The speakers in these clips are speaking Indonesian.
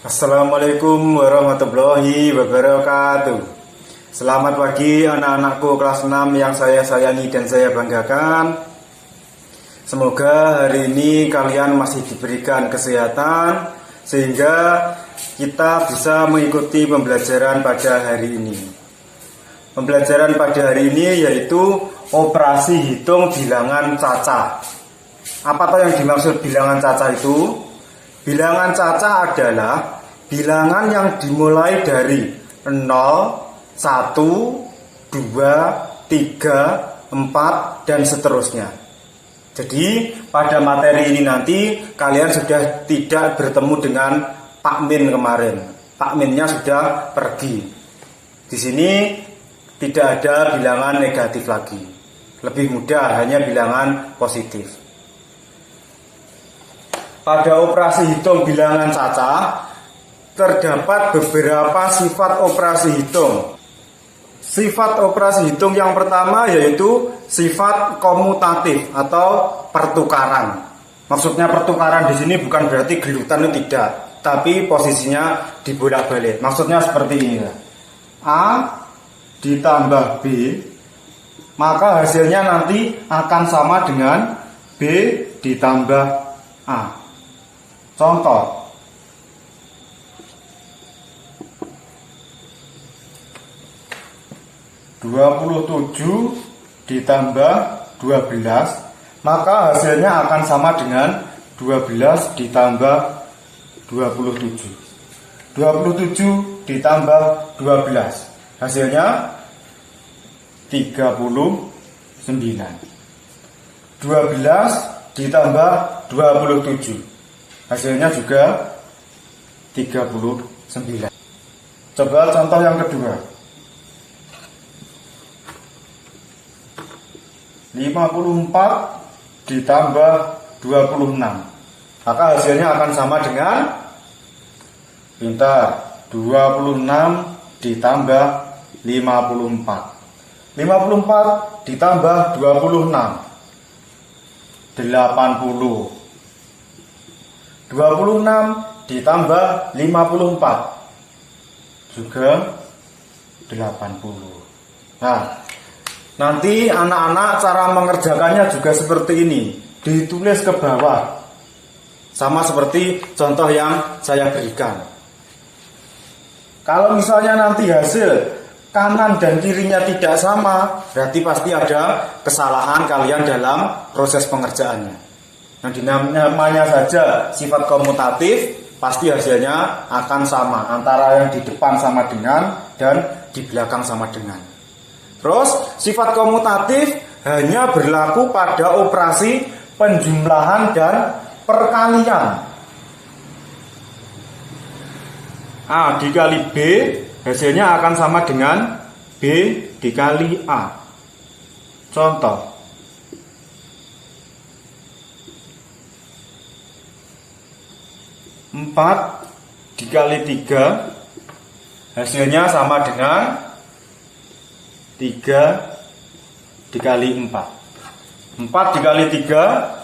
Assalamualaikum warahmatullahi wabarakatuh. Selamat pagi anak-anakku kelas 6 yang saya sayangi dan saya banggakan. Semoga hari ini kalian masih diberikan kesehatan sehingga kita bisa mengikuti pembelajaran pada hari ini. Pembelajaran pada hari ini yaitu operasi hitung bilangan cacah. Apa yang dimaksud bilangan cacah itu? Bilangan cacah adalah bilangan yang dimulai dari 0, 1, 2, 3, 4, dan seterusnya. Jadi pada materi ini nanti kalian sudah tidak bertemu dengan Pak Min kemarin. Pak Minnya sudah pergi. Di sini tidak ada bilangan negatif lagi. Lebih mudah, hanya bilangan positif. Pada operasi hitung bilangan cacah terdapat beberapa sifat operasi hitung. Sifat operasi hitung yang pertama yaitu sifat komutatif atau pertukaran. Maksudnya pertukaran di sini bukan berarti gelutan itu tidak, tapi posisinya dibolak-balik. Maksudnya seperti ini. A ditambah B, maka hasilnya nanti akan sama dengan B ditambah A. Contoh, (27) ditambah 12, maka hasilnya akan sama dengan 12 ditambah 27. 27 ditambah 12, hasilnya 39. 12 ditambah 27, hasilnya juga 39. Coba contoh yang kedua. 54 ditambah 26, maka hasilnya akan sama dengan pintar 26 ditambah 54. 54 ditambah 26, 80. 26 ditambah 54 juga 80. Nah, nanti anak-anak cara mengerjakannya juga seperti ini, ditulis ke bawah, sama seperti contoh yang saya berikan. Kalau misalnya nanti hasil kanan dan kirinya tidak sama, berarti pasti ada kesalahan kalian dalam proses pengerjaannya. Yang namanya saja sifat komutatif, pasti hasilnya akan sama, antara yang di depan sama dengan dan di belakang sama dengan. Terus sifat komutatif hanya berlaku pada operasi penjumlahan dan perkalian. A dikali B hasilnya akan sama dengan B dikali A. Contoh, 4 dikali 3 hasilnya sama dengan 3 dikali 4. 4 dikali 3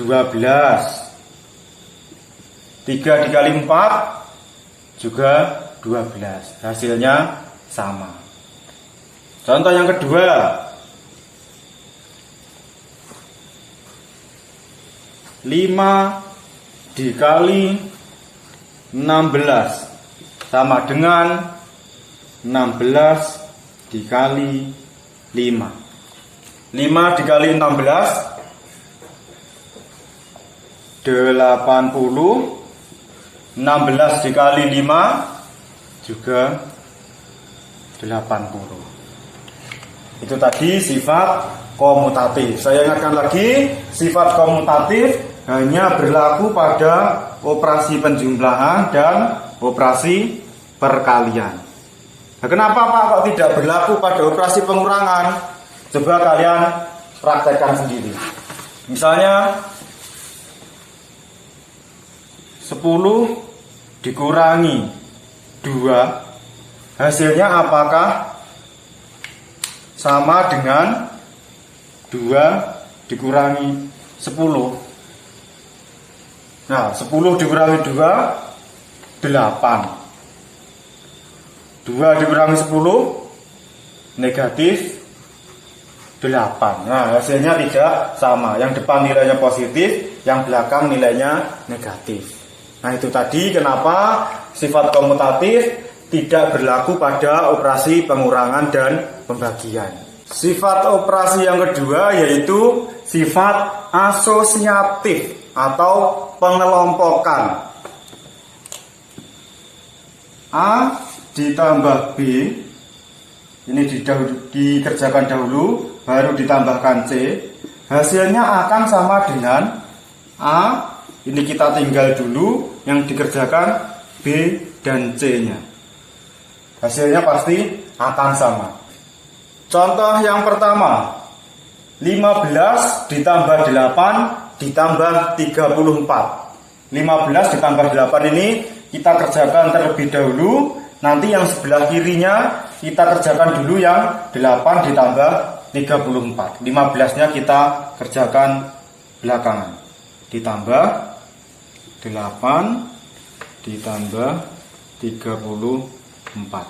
12. 3 dikali 4 juga 12. Hasilnya sama. Contoh yang kedua, 5 dikali 16 sama dengan 16 dikali 5. 5 dikali 16 80. 16 dikali 5 juga 80. Itu tadi sifat komutatif. Saya ingatkan lagi, sifat komutatif hanya berlaku pada operasi penjumlahan dan operasi perkalian. Nah, kenapa Pak kok tidak berlaku pada operasi pengurangan? Coba kalian praktekkan sendiri. Misalnya 10 dikurangi 2, hasilnya apakah sama dengan 2 dikurangi 10? Nah, 10 dikurangi 2, 2 dikurangi 10 negatif 8. Nah, hasilnya tidak sama. Yang depan nilainya positif, yang belakang nilainya negatif. Nah, itu tadi kenapa sifat komutatif tidak berlaku pada operasi pengurangan dan pembagian. Sifat operasi yang kedua yaitu sifat asosiatif atau pengelompokan. A ditambah B, ini dikerjakan dahulu, baru ditambahkan C. Hasilnya akan sama dengan A, ini kita tinggal dulu, yang dikerjakan B dan C-nya. Hasilnya pasti akan sama. Contoh yang pertama, 15 ditambah 8 ditambah 34. 15 ditambah 8 ini kita kerjakan terlebih dahulu. Nanti yang sebelah kirinya kita kerjakan dulu yang 8 ditambah 34. 15-nya kita kerjakan belakangan. Ditambah 8 ditambah 34.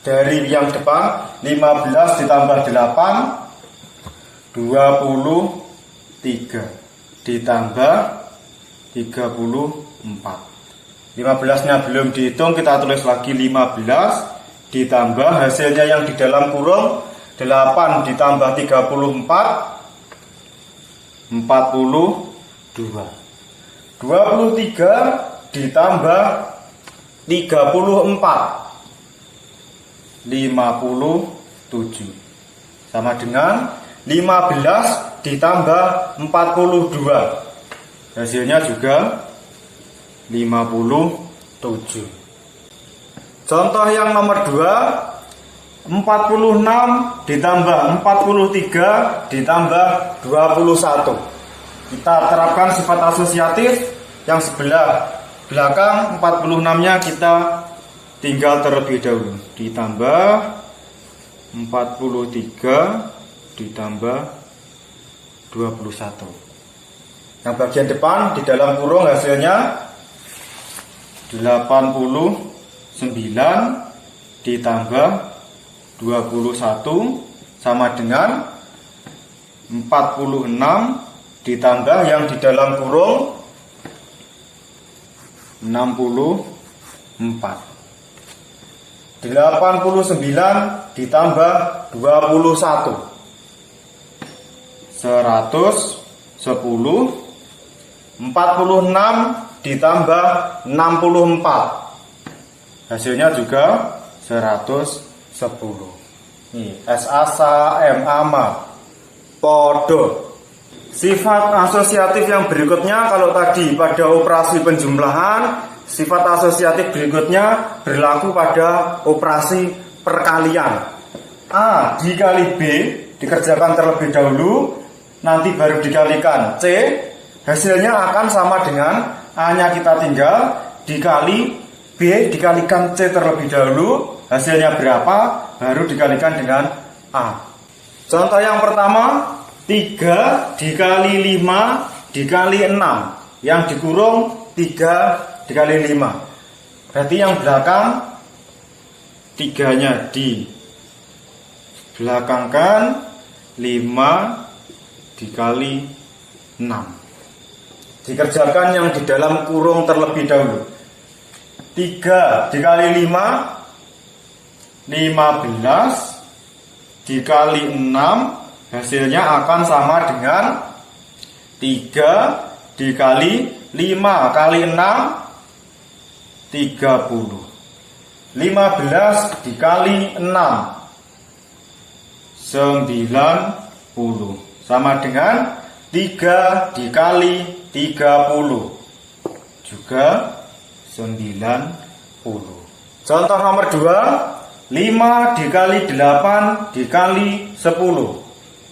Dari yang depan 15 ditambah 8 23 ditambah 34. 15-nya belum dihitung, kita tulis lagi 15 ditambah hasilnya yang di dalam kurung 8 ditambah 34 42. 23 ditambah 34 57 sama dengan 15 ditambah 42, hasilnya juga 57. Contoh yang nomor 2, 46 ditambah 43 ditambah 21. Kita terapkan sifat asosiatif, yang sebelah belakang 46-nya kita tinggal terlebih dahulu. Ditambah 43 ditambah 21. Yang bagian depan di dalam kurung hasilnya 89 ditambah 21 sama dengan 46 ditambah yang di dalam kurung 64. 89 ditambah 21 110. 46 ditambah 64, hasilnya juga 110. Nih, SASAMAMA podo. Sifat asosiatif yang berikutnya, kalau tadi pada operasi penjumlahan, sifat asosiatif berikutnya berlaku pada operasi perkalian. A dikali B dikerjakan terlebih dahulu, nanti baru dikalikan C. Hasilnya akan sama dengan A-nya kita tinggal dikali B dikalikan C terlebih dahulu. Hasilnya berapa baru dikalikan dengan A. Contoh yang pertama, 3 dikali 5 dikali 6. Yang dikurung 3 dikali 5. Berarti yang belakang 3-nya di belakangkan, 5 dikali 6. Dikerjakan yang di dalam kurung terlebih dahulu. 3 dikali 5 15 dikali 6, hasilnya akan sama dengan 3 dikali 5 kali 6 30. 15 dikali 6 90 sama dengan 3 dikali 30 juga 90. Contoh nomor 2, 5 dikali 8 dikali 10.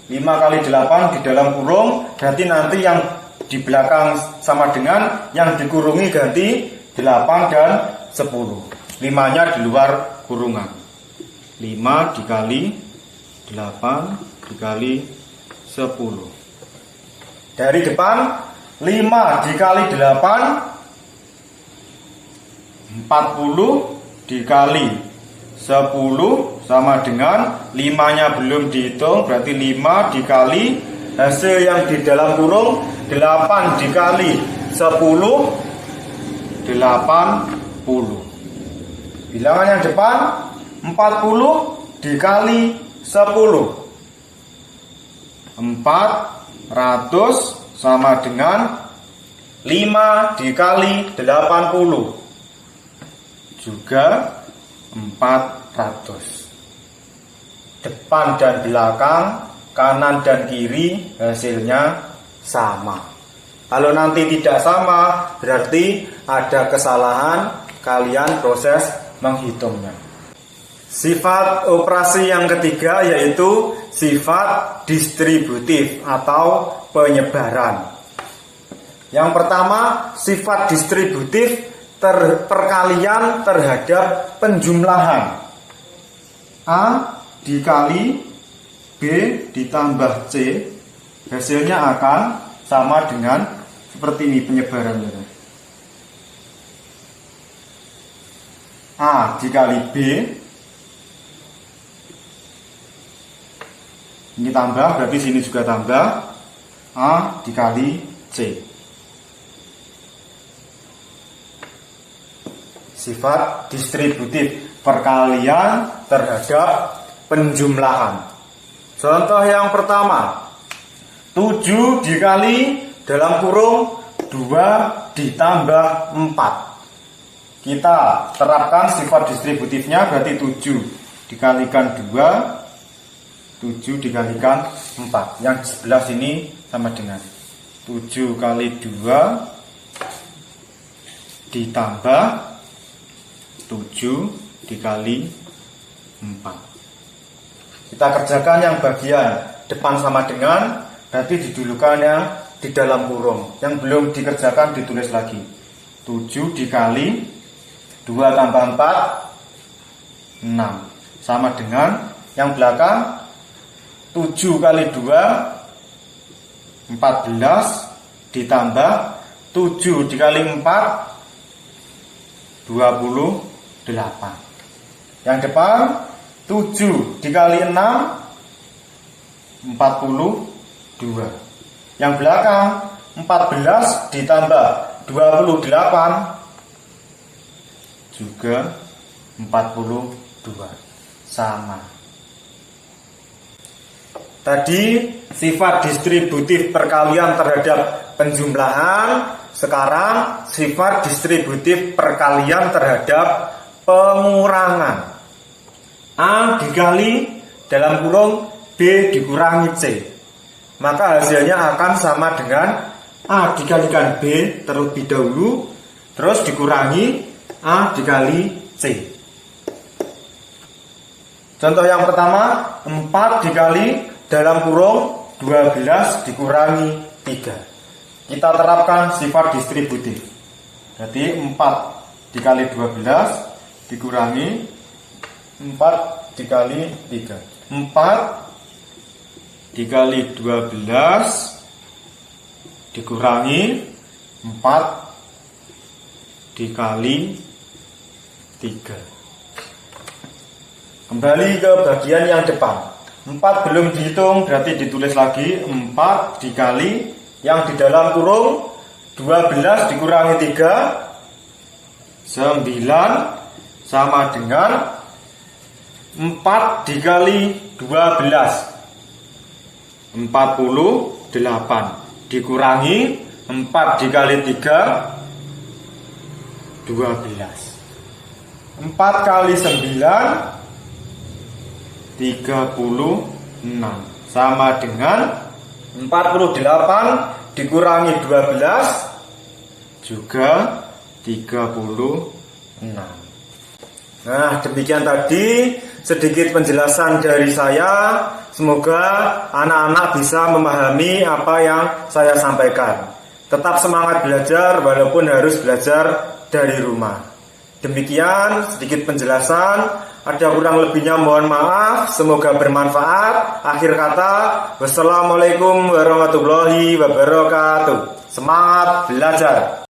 5 kali 8 di dalam kurung, berarti nanti yang di belakang sama dengan yang dikurungi ganti 8 dan 10. 5-nya di luar kurungan. 5 dikali 8 dikali 10. Dari depan 5 dikali 8 40 dikali 10 sama dengan 5-nya belum dihitung, berarti 5 dikali hasil yang di dalam kurung 8 dikali 10 80. Bilangan yang depan 40 dikali 10 400 sama dengan 5 dikali 80 juga 400. Depan dan belakang, kanan dan kiri hasilnya sama. Kalau nanti tidak sama, berarti ada kesalahan kalian proses menghitungnya. Sifat operasi yang ketiga yaitu sifat distributif atau penyebaran. Yang pertama, sifat distributif perkalian terhadap penjumlahan. A dikali B ditambah C, hasilnya akan sama dengan seperti ini penyebarannya. A dikali B, ini tambah, berarti sini juga tambah. A dikali C. Sifat distributif perkalian terhadap penjumlahan. Contoh yang pertama, 7 dikali dalam kurung 2 ditambah 4. Kita terapkan sifat distributifnya, berarti 7 dikalikan 2, 7 dikalikan 4. Yang sebelah sini sama dengan 7 kali 2 ditambah 7 dikali 4. Kita kerjakan yang bagian depan sama dengan, berarti didulukannya di dalam kurung. Yang belum dikerjakan ditulis lagi. 7 dikali 2 tambah 4 6. Sama dengan yang belakang 7 kali 2 14 ditambah 7 dikali 4 28. Yang depan 7 dikali 6 42. Yang belakang 14 ditambah 28 juga 42. Sama. Tadi sifat distributif perkalian terhadap penjumlahan, sekarang sifat distributif perkalian terhadap pengurangan. A dikali dalam kurung B dikurangi C, maka hasilnya akan sama dengan A dikalikan B terlebih dahulu, terus dikurangi A dikali C. Contoh yang pertama, 4 dikali dalam kurung 12 dikurangi 3. Kita terapkan sifat distributif. Jadi 4 dikali 12 dikurangi 4 dikali 3. 4 dikali 12 dikurangi 4 dikali 3. Kembali ke bagian yang depan. 4 belum dihitung, berarti ditulis lagi 4 dikali yang di dalam kurung 12 dikurangi 3 9 sama dengan 4 dikali 12 48 dikurangi 4 dikali 3 12. 4 kali 9 36 sama dengan 48 dikurangi 12 juga 36. Nah, demikian tadi sedikit penjelasan dari saya. Semoga anak-anak bisa memahami apa yang saya sampaikan. Tetap semangat belajar walaupun harus belajar dari rumah. Demikian sedikit penjelasan. Ada kurang lebihnya mohon maaf. Semoga bermanfaat. Akhir kata, wassalamualaikum warahmatullahi wabarakatuh. Semangat belajar.